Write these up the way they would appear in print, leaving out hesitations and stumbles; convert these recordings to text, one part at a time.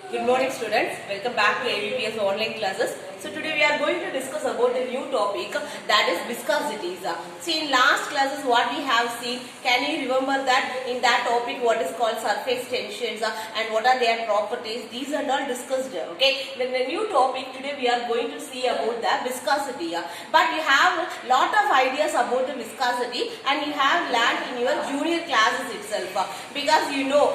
Good morning students, welcome back to AVPS online classes. So today we are going to discuss about a new topic, that is viscosities. See, in last classes what we have seen, can you remember that in that topic what is called surface tensions and what are their properties, these are all discussed, okay. Then the new topic today we are going to see about the viscosity. But you have a lot of ideas about the viscosity and you have learned in your junior classes itself. Because you know,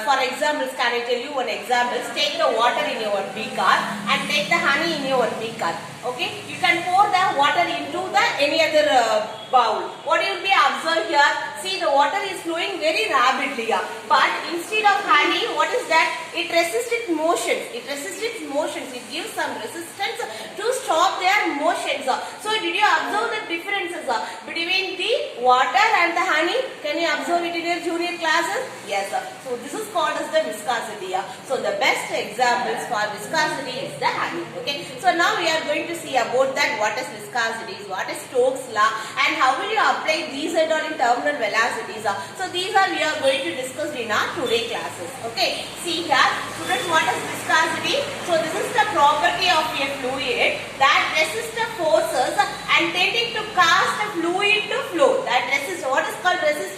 for examples, can I tell you one example? Take the water in your beaker and take the honey in your beaker. Okay, you can pour the water into the any other bowl. What you will be observe here? See, the water is flowing very rapidly. But instead of honey, what is that? It resists its motions. It resists its motions. It gives some resistance to stop their motions. So, did you observe the differences between the water and the honey? Can you observe it in your junior classes? Yes. So, this is called as the viscosity. So, the best examples for viscosity is the honey. Okay. So, now we are going to see about that what is viscosity, what is Stokes law, and how will you apply these and all in terminal velocities. So, these are we are going to discuss in our today classes. Okay. See here, students, what is viscosity? So, this is the property of a fluid that resists the forces and tending to cause the fluid to flow. That resist, what is called resistance?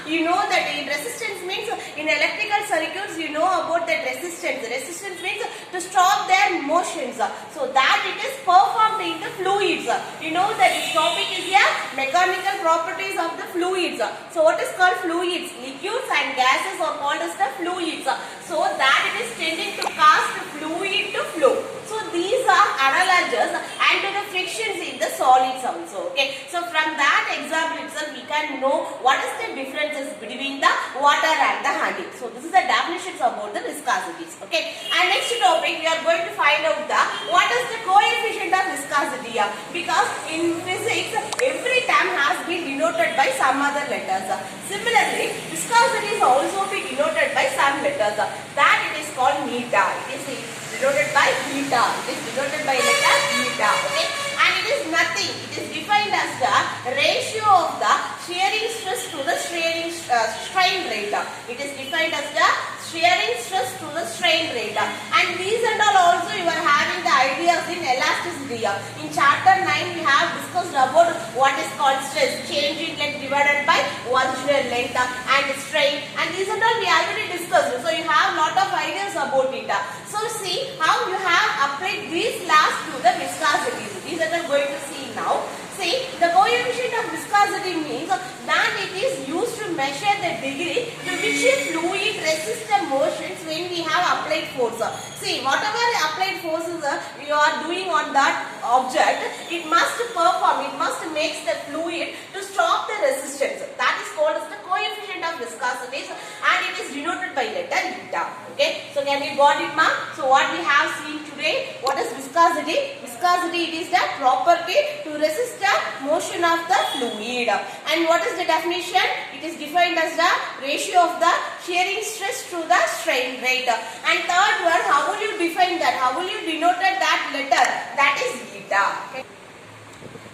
You know that in resistance means in electrical circuits you know about that resistance. Resistance means to stop their motions. So that it is performed in the fluids. You know that this topic is a mechanical properties of the fluids. So what is called fluids? Liquids and gases are called as the fluids. So that it is tending to cause the fluid to flow. So these are analogous and to the frictions in the solids also. Okay. So from that example itself we can know what is the differences between the water and the honey. So this is the definitions about the viscosities. Okay. And next topic we are going to find out the what is the coefficient of viscosity. Because in physics every term has been denoted by some other letters. Similarly, viscosity is also be denoted by some letters. That it is called meta. It is denoted by beta. It is denoted by letter beta. Okay. And it is nothing. It is defined as the ratio of the shearing stress to the strain rate. It is defined as the shearing stress to the strain rate. And these and all also you are having the ideas in elasticity. In chapter 9 we have discussed about what is called stress, change in length divided by original length and strain. And these and all we already discussed. So you have lot of ideas about it. So see how you have applied these laws to the viscosity. These are we are going to see now. See, the coefficient of viscosity means that it is used to measure the degree to which a fluid resists the motions when we have applied force. See, whatever applied forces you are doing on that object, it must perform, it must make the fluid to stop the resistance. That is called as the coefficient of viscosity and it is denoted by letter beta. Okay, so can you got it, ma? So what we have seen today, what is viscosity? Viscosity, it is the property to resist the motion of the fluid. And what is the definition? It is defined as the ratio of the shearing stress to the strain rate. And third one, how will you define that? How will you denote that letter? That is beta. Okay.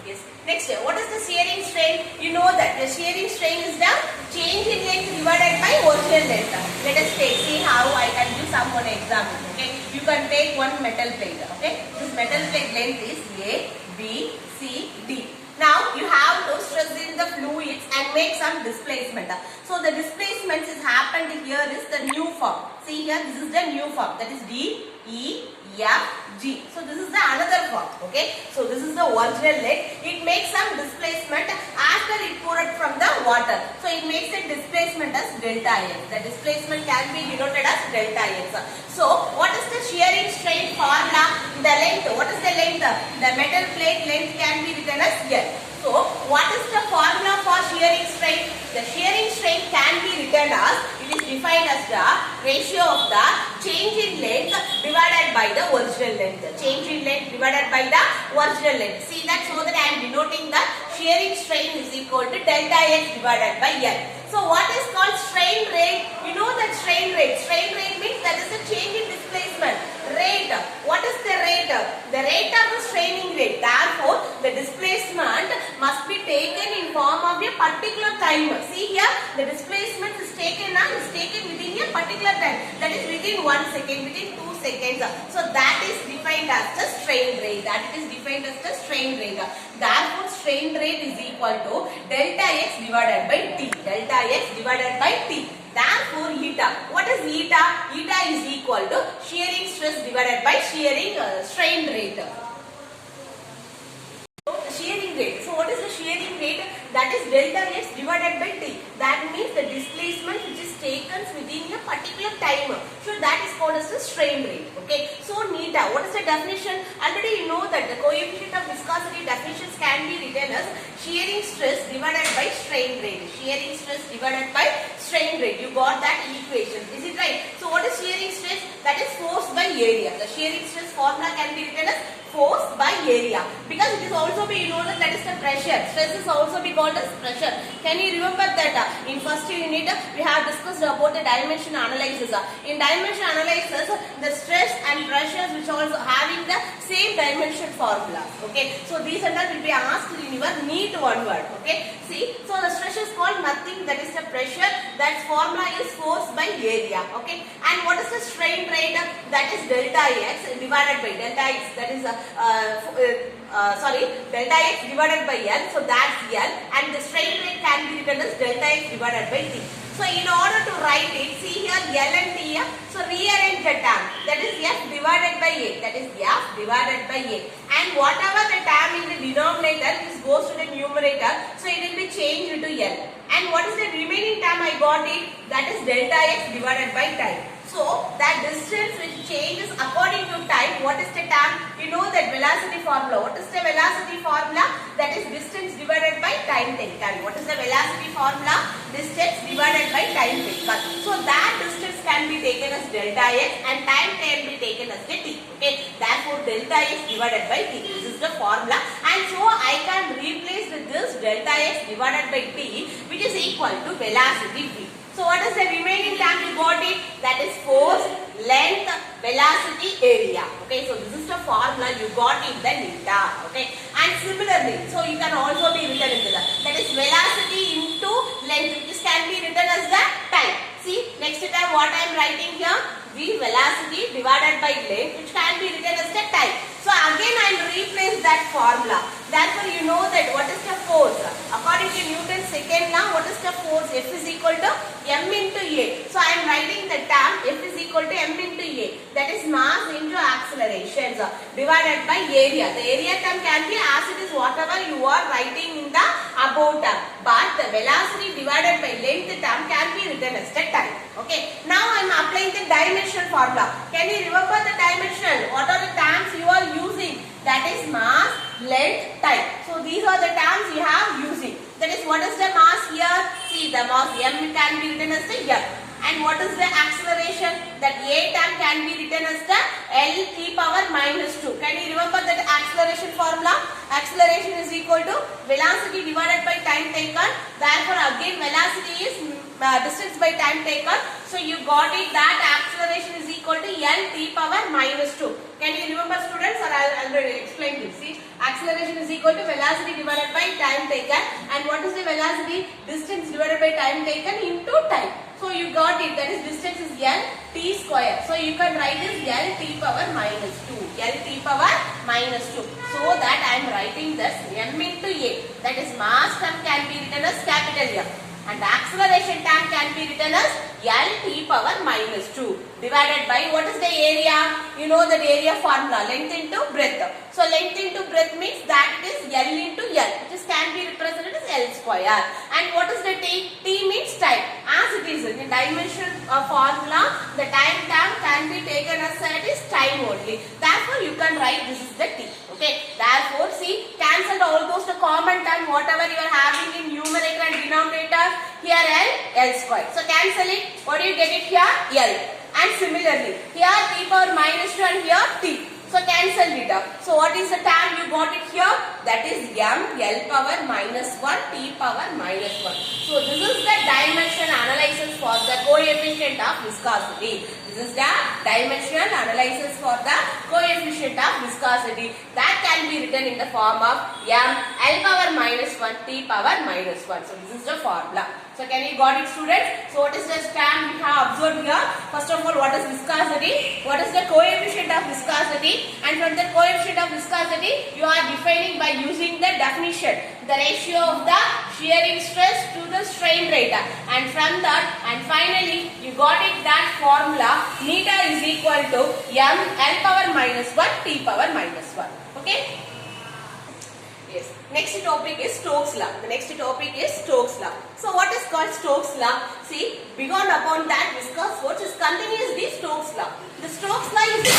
Yes. Next, what is the shearing strain? You know that the shearing strain is the change in length divided by original length. Let us see how I can give some one example. Okay, you can take one metal plate. Okay, this metal plate length is A, B, C, D. Now you have to stress in the fluids and make some displacement. So the displacement is happened here is the new form. See here, this is the new form, that is D, E, F, G. So this is the another form. Okay. So this is the original leg. It makes some displacement after it poured from the water. So it makes a displacement as delta X. The displacement can be denoted as delta X. So what is the shearing strain formula? The length. What is the length? The metal plate length can be written as L. So what is the formula for shearing strain? The shearing strain can be written as, it is defined as the ratio of the change in length divided by the original length. Change in length divided by the original length. See that, so that I am denoting the shearing strain is equal to delta X divided by L. So what is called strain rate? You know that strain rate. Strain rate means that is the change in displacement. Rate. What is the rate? The rate of the straining rate. Therefore, the displacement must be taken in form of a particular time. See here, the displacement is taken within a particular time. That is within 1 second, within 2 seconds. So that is defined as the strain rate. Therefore, strain rate is equal to delta x divided by t. Therefore, eta. What is eta? Eta is equal to shearing stress divided by shearing strain rate. Shearing rate. So what is the shearing rate? That is delta x divided by t. That means the displacement which is taken within a particular time. So that is called as the strain rate. Okay. So neta. What is the definition? Already you know that the coefficient of viscosity definitions can be written as shearing stress divided by strain rate. You got that equation. Is it right? So what is shearing stress? That is force by area. The shearing stress formula can be written as force by area, because it is also be, you know that is the pressure. Stress is also be called as pressure. Can you remember that in first unit we have discussed about the dimension analysis. In dimension analysis, the stress and pressures which also having the same dimension formula. Okay, so these and all will be asked in your NEET one word. Okay, see, so the stress is called nothing, that is the pressure. That formula is force by area. Okay, and what is the strain rate? That is delta x divided by delta x. That is delta x divided by L. So that's L, and the strain rate can be written as delta x divided by T. So in order to write it, see here L and T. So rearrange the term. That is F divided by A. And whatever the term in the denominator, this goes to the numerator. So it will be changed to L. And what is the remaining term I got it? That is delta x divided by time. So that distance which changes according to time. What is the term? You know that velocity formula. What is the velocity formula? That is distance divided by time taken. What is the velocity formula? Distance divided by time taken. So that distance can be taken as delta x and time can be taken as the t. Okay. Therefore delta x divided by t. This is the formula. And so I can replace with this delta x divided by t, which is equal to velocity v. So what is the remaining term you got it? That is force, length, velocity, area. Okay, so this is the formula you got in the neta. Okay, and similarly, so you can also be written into that. That is velocity into length. This can be written as the time. See, next time what I am writing here? V velocity divided by length, which can be written as the time. So again I will replace that formula. Therefore you know that what is the force? According to Newton's second law, what is the force? F is equal to m into A. So I am writing the term F is equal to m into A. That is mass into accelerations divided by area. The area term can be as it is whatever you are writing in the above term. But the velocity divided by length term can be written as the time. Okay. Now I am applying the dimension formula. Can you remember the dimension? What are the terms you are using? That is mass, length, time. So these are the terms you have using. That is, what is the mass here? See, the mass m can be written as the m. And what is the acceleration? That a term can be written as the L t power minus 2. Can you remember that acceleration formula? Acceleration is equal to velocity divided by time taken. Therefore again velocity is distance by time taken. So you got it that acceleration is equal to L t power minus 2. Can you remember, students, or I will explain this. See, acceleration is equal to velocity divided by time taken. And what is the velocity? Distance divided by time taken into time. So you got it, that is distance is L t square. So you can write this L t power minus 2. L t power minus 2. So that I am writing this m into A. That is mass term can be written as capital M. And the acceleration term can be written as L t power minus 2 divided by what is the area? You know that area formula, length into breadth. So length into breadth means that it is L into L, which is can be represented as L square. And what is the t? T means time. As it is in the dimension formula, the time term can be taken as it is time only. Therefore you can write this is the t. Okay. Therefore see, cancel all those the common term whatever you are having in numerator and denominator. Here L square. So cancel it. What do you get it here? L. And similarly, here t power minus 2 and here t. So cancel it up. So what is the term you got it here? That is m L power minus 1 t power minus 1. So this is the dimension analysis for the coefficient of viscosity. This is the dimensional analysis for the coefficient of viscosity. That can be written in the form of m L power minus 1 T power minus 1. So this is the formula. So can you got it, students? So what is the term we have observed here? First of all, what is viscosity? What is the coefficient of viscosity? And from the coefficient of viscosity, you are defining by using the definition, the ratio of the shearing stress to the strain rate. And from that, and finally, you got it that formula, neta is equal to m L power minus 1 T power minus 1. Okay? Yes. Next topic is Stokes' law. The next topic is Stokes' law. So what is called Stokes' law? See, begun upon that viscous force is continuously Stokes' law. The Stokes' law is...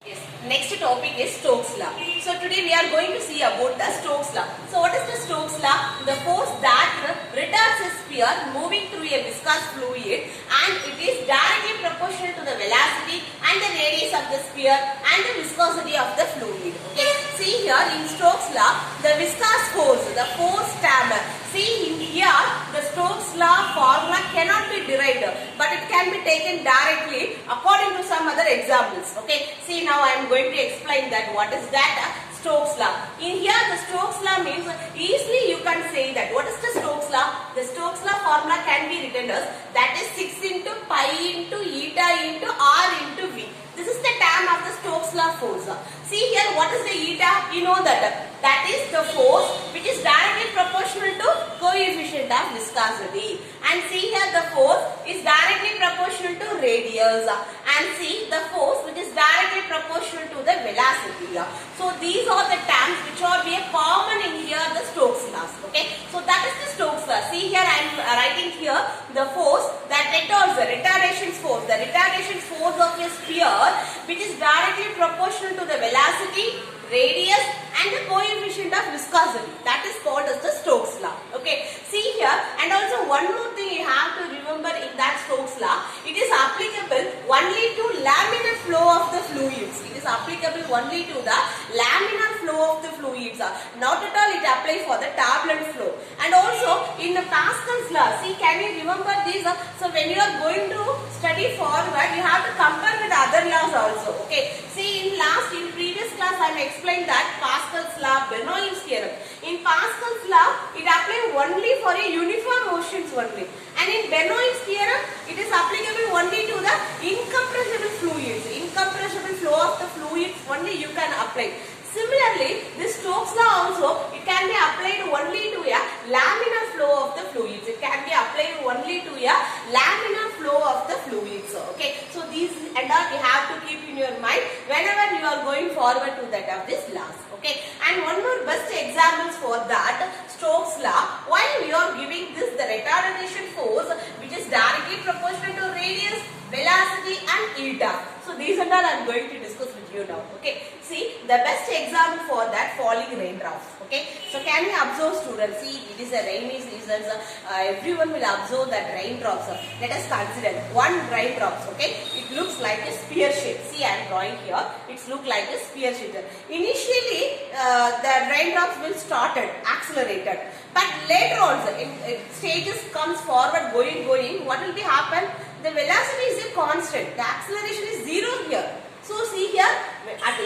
Yes. Next topic is Stokes' law. So today we are going to see about the Stokes' law. So what is the Stokes' law? The force that retards a sphere moving through a viscous fluid, and it is directly proportional to the velocity and the radius of the sphere and the viscosity of the fluid. Okay. See here in Stokes' law, the viscous force, the force term. See in here, the Stokes' law formula cannot be derived, but it can be taken directly according to some other examples. Okay. See, now I am going to explain that what is that Stokes' law. In here, the Stokes' law means easily you can say that. What is the Stokes' law? The Stokes' law formula can be written as that is 6 into pi into eta into r into v. This is the term of the Stokes' law force. See here, what is the eta? You know that. That is the force which is directly proportional to coefficient of viscosity. And see here, the force is directly proportional to radius. And see the force which is directly proportional to the velocity. So these are the terms which are common in here, the Stokes' laws. Okay. So that is the Stokes' law. See here, I am writing here the force that retards the retardation force. The retardation force of a sphere which is directly proportional to the velocity, radius and the coefficient of viscosity. That is called as the Stokes' law. Okay. See here, and also one more thing you have to remember in that Stokes' law, it is applicable only to laminar flow of the fluids. It is applicable only to the laminar flow of the fluids. Not at all it applies for the turbulent flow. And also in the Pascal's law, see, can you remember this? So when you are going to study forward, you have to compare with other laws also. Okay. See, in previous class I have explained that Pascal's law, Bernoulli's theorem. In Pascal's law, it applies only for a uniform motions only. And in Bernoulli's theorem, it is applicable only to the incompressible fluids. Incompressible flow of the fluids only you can apply. Similarly, this Stokes' law also, it can be applied only to a laminar flow of the fluids. It can be applied only to a laminar flow of the fluids. Okay. So these and all you have to keep in your mind whenever you are going forward to that of these laws. Okay. And one more best examples for that Stokes' law, while we are giving this the retardation force which is directly proportional to radius, velocity and eta. So these and all I am going to discuss with you now. Okay. See, the best example for that, falling raindrops. Okay. So can you observe, students? See, it is a rainy season. Everyone will observe that raindrops. Let us consider one raindrops. Okay. It looks like a spear shape. See, I am drawing here. It looks like a spear shape. Initially, the raindrops will started, accelerated. But later on, in stages comes forward, going. What will be happen? The velocity is a constant. The acceleration is zero here. So see here,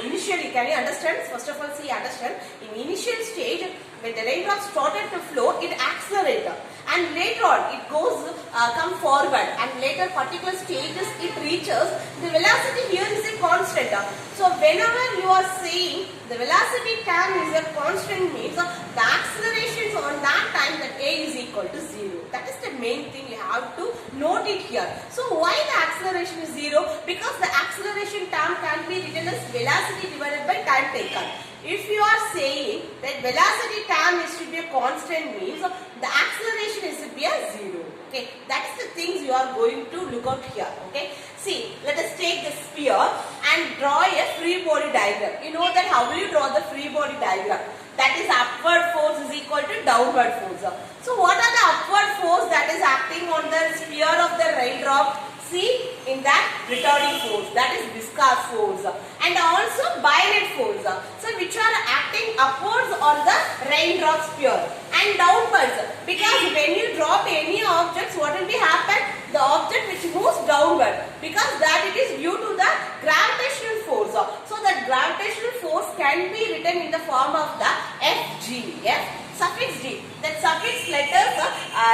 initially, can you understand? First of all, see, understand. In initial stage, when the raindrops started to flow, it accelerated. And later on, it goes, come forward. And later particular stages, it reaches. The velocity here is a constant. So whenever you are saying the velocity term is a constant means the acceleration on that time that A is equal to 0. That is the main thing you have to note it here. So why the acceleration is 0? Because the acceleration term can be written as velocity divided by time taken. If you are saying that velocity term is to be a constant means the acceleration is to be a 0. Okay, that's the things you are going to look out here. Okay, see, let us take the sphere and draw a free body diagram. You know that how will you draw the free body diagram? That is upward force is equal to downward force. So what are the upward force that is acting on the sphere of the raindrop? See, in that retarding force, that is viscous force, and also buoyant force. So which are acting upwards on the raindrop sphere and downwards, because when you drop any objects, what will be happen? the object which moves downward, because that it is due to the gravitational force. So that gravitational force can be written in the form of the Fg. F suffix G. That suffix letter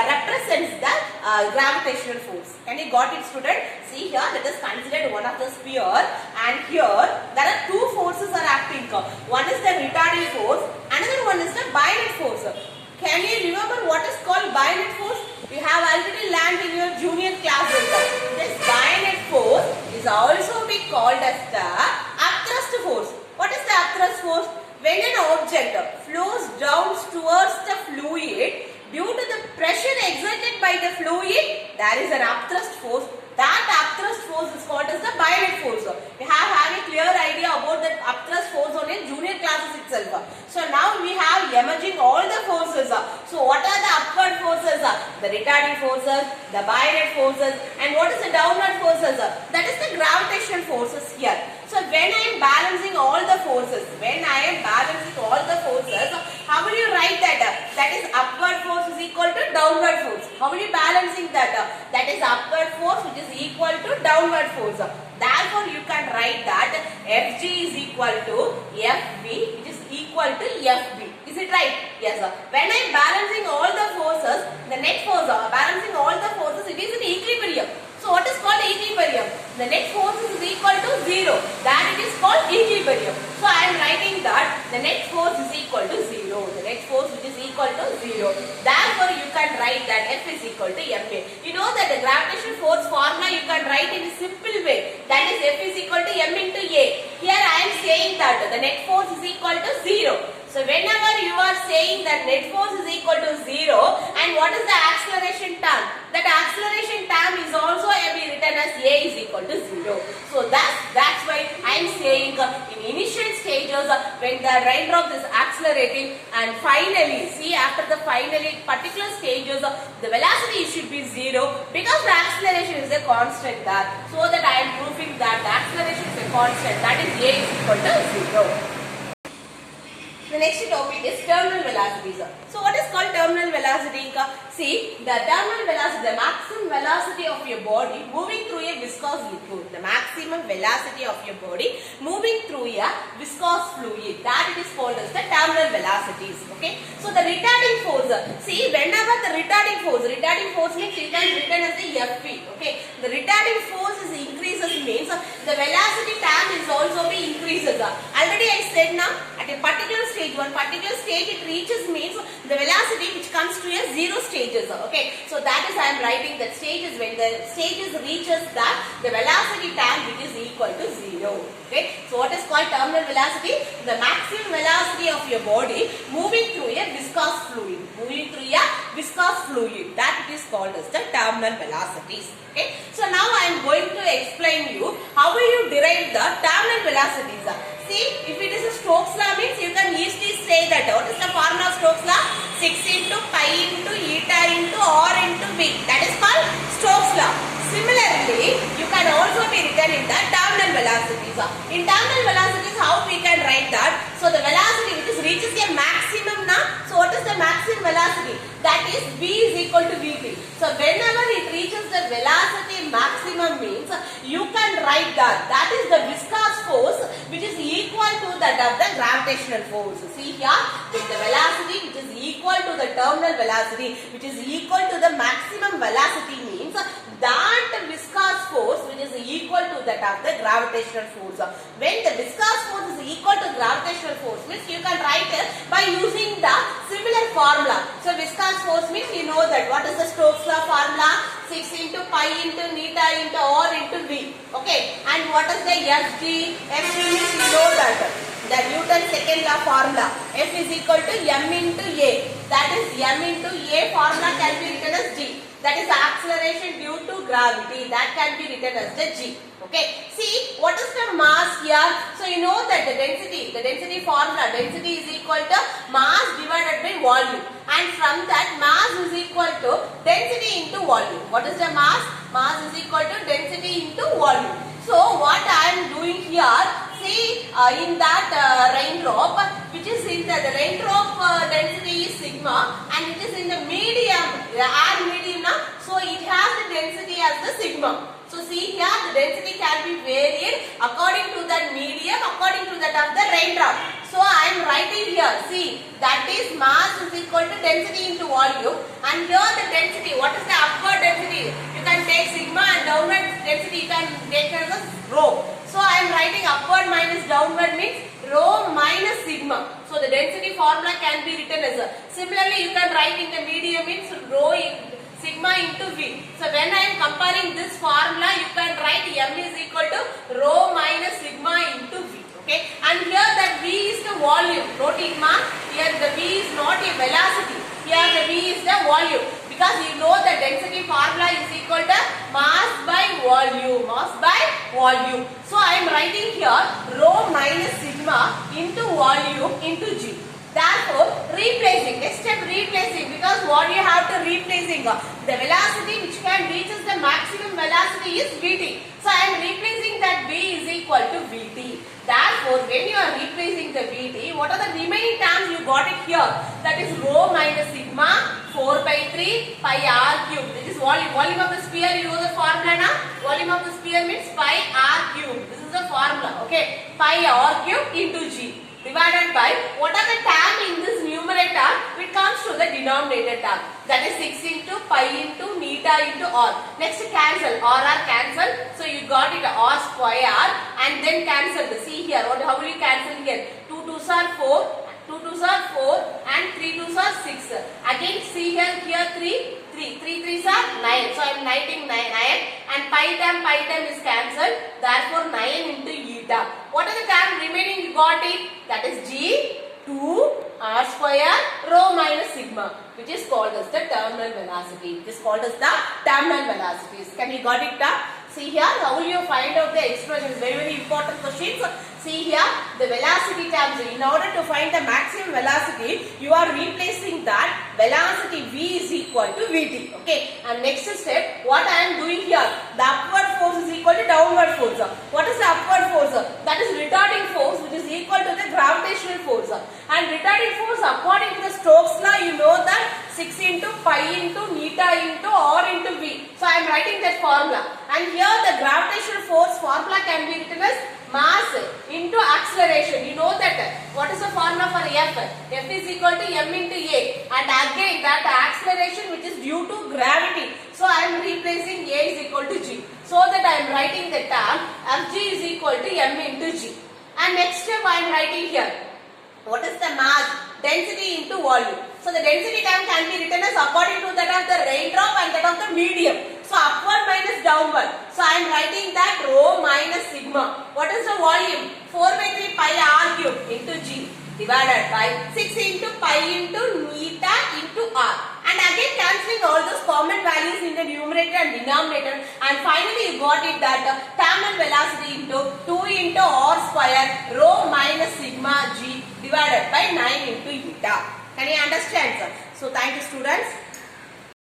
represents the gravitational force. Can you got it, student? See here, let us consider one of the sphere, and here there are two forces are acting. One is the retarding force, another one is the bayonet force. Can you remember what is called bayonet force? You have already learned in your junior classes. This bayonet force is also be called as the upthrust force. What is the upthrust force? When an object flows down towards the fluid, due to the pressure exerted by the fluid, there is an upthrust force. That upthrust force is called as the bayonet force. You have a clear idea about that upthrust force on in junior classes itself. So now we have emerging all the forces. So what are the upward forces? The retarding forces, the bayonet forces, and what is the downward forces? That is the gravitational forces here. So when I am balancing all the forces, how will you write that? That is upward force is equal to downward force. How will you balancing that? That is upward force which is equal to downward force. Therefore, you can write that Fg is equal to Fv, which is equal to Fb. Is it right? Yes, sir. When I am balancing all the forces, the net force, balancing all the forces, it is in equilibrium. So what is called equilibrium? The net force is equal to 0. That it is called equilibrium. So I am writing that the net force is equal to 0. The net force which is equal to 0. Therefore you can write that F is equal to Ma. You know that the gravitational force formula you can write in a simple way. That is F is equal to M into A. Here I am saying that the net force is equal to 0. So whenever you are saying that net force is equal to 0, and what is the acceleration term? That acceleration term is also be written as A is equal to 0. So that's why I am saying in initial stages when the raindrop is accelerating, and finally see after the finally particular stages the velocity should be 0, because the acceleration is a constant there. So that I am proving that the acceleration is a constant, that is A is equal to 0. The next topic is terminal velocities. So what is called terminal velocity? See, the terminal velocity, the maximum velocity of your body moving through a viscous liquid. The maximum velocity of your body moving through a viscous fluid. That it is called as the terminal velocities. Okay. So the retarding force. See, whenever the retarding force means it is written as the Fv. Okay. The retarding force is increases means the velocity term is also be increases. Already I said now at a particular stage, one particular stage it reaches means the velocity which comes to a 0 stages. Okay, so that is I am writing that stages, when the stages reaches that the velocity term which is equal to 0. Okay, so what is called terminal velocity? The maximum velocity of your body moving through a viscous fluid. That it is called as the terminal velocities. Okay, so now I am going to explain you how will you derive the terminal velocities. See, if it is a Stokes law means you can easily say that. What is the formula of Stokes law? 6 into pi into eta into r into v. That is called Stokes law. Similarly, you can also be written in the terminal velocities. In terminal velocities, how we can write that? So the velocity which reaches a maximum now. So what is the maximum velocity? That is v is equal to vt. So whenever it reaches the velocity maximum means you can write that. That is the viscous force which is equal to that of the gravitational force. See here, with the velocity which is equal to the terminal velocity which is equal to the maximum velocity means that viscous force which is equal to that of the gravitational force. When the viscous force is equal to gravitational force means you can write it by using the similar formula. So viscous force means you know that what is the Stokes law formula? 6 into pi into eta into r into v. Okay, and what is the Fg? Fg means you know that the Newton's second law formula. F is equal to m into a. That is m into a formula can be written as g. That is the acceleration due to gravity. That can be written as the g. Okay. See, what is the mass here? So you know that the density formula, density is equal to mass divided by volume. And from that, mass is equal to density into volume. What is the mass? Mass is equal to density into volume. So what I am doing here, see in that raindrop, which is in the raindrop density is sigma, and it is in the medium, the air medium now. So So it has the density as the sigma. So see here, the density can be varied according to that medium, according to that of the raindrop. So I am writing here, see, that is mass is equal to density into volume, and here the density, what is the upward density? You can take sigma, and downward density you can take as a rho. So I am writing upward minus downward means rho minus sigma. So the density formula can be written as a, similarly you can write in the medium means rho sigma into V. So when I am comparing this formula, you can write M is equal to rho minus sigma into V. Okay, and here that V is the volume. Note it, ma. Here the V is not a velocity. Here the V is the volume, because you know the density formula is equal to mass by volume. Mass by volume. So I am writing here rho minus sigma into volume into G. Therefore, replacing, next step replacing, because what you have to replacing, the velocity which can reaches the maximum velocity is Vt. So I am replacing that V is equal to Vt. Therefore, when you are replacing the Vt, what are the remaining terms you got it here? That is rho minus sigma 4 by 3 pi r cube. This is volume. Volume of the sphere, you know the formula now? Volume of the sphere means pi r cube. This is the formula. Okay. Pi r cube into G, divided by, what are the term in this numerator? It comes to the denominator term. That is 6 into pi into neta into r. Next cancel. R cancel. So you got it r square, and then cancel the, see here. How will you cancel here? 2 2s are 4. 2 2s are 4 and 3 2s are 6. Again see here 3. 3 3s are 9. So I am writing 9 and pi term is cancelled. Therefore 9 into eta. What are the term remaining? You got it. That is G 2 r square rho minus sigma, which is called as the terminal velocity. It is called as the terminal velocities. Can you got it? See here, how will you find out the expressions? Very important questions. See here, the velocity terms. In order to find the maximum velocity, you are replacing that velocity V is equal to Vt. Okay. And next step, what I am doing here, the upward force is equal to downward force. What is the upward force? That is retarding force, which is equal to the gravitational force. And retarding force, according to the Stokes law, you know that 6 into pi into neta into r into V. So I am writing that formula. And here the gravitational force formula can be written as mass into acceleration. You know that. What is the formula for F? F is equal to m into a. And again that acceleration which is due to gravity. So I am replacing a is equal to g. So that I am writing the term Fg is equal to m into g. And next step I am writing here. What is the mass? Density into volume. So the density term can be written as according to that of the raindrop and that of the medium. So upward minus downward. So I am writing that rho minus sigma. What is the volume? 4 by 3 pi r cube into G, divided by 6 into pi into neta into r. And again cancelling all those common values in the numerator and denominator. And finally you got it that terminal velocity into 2 into r square rho minus sigma G, divided by 9 into eta. Can you understand, sir? So thank you, students.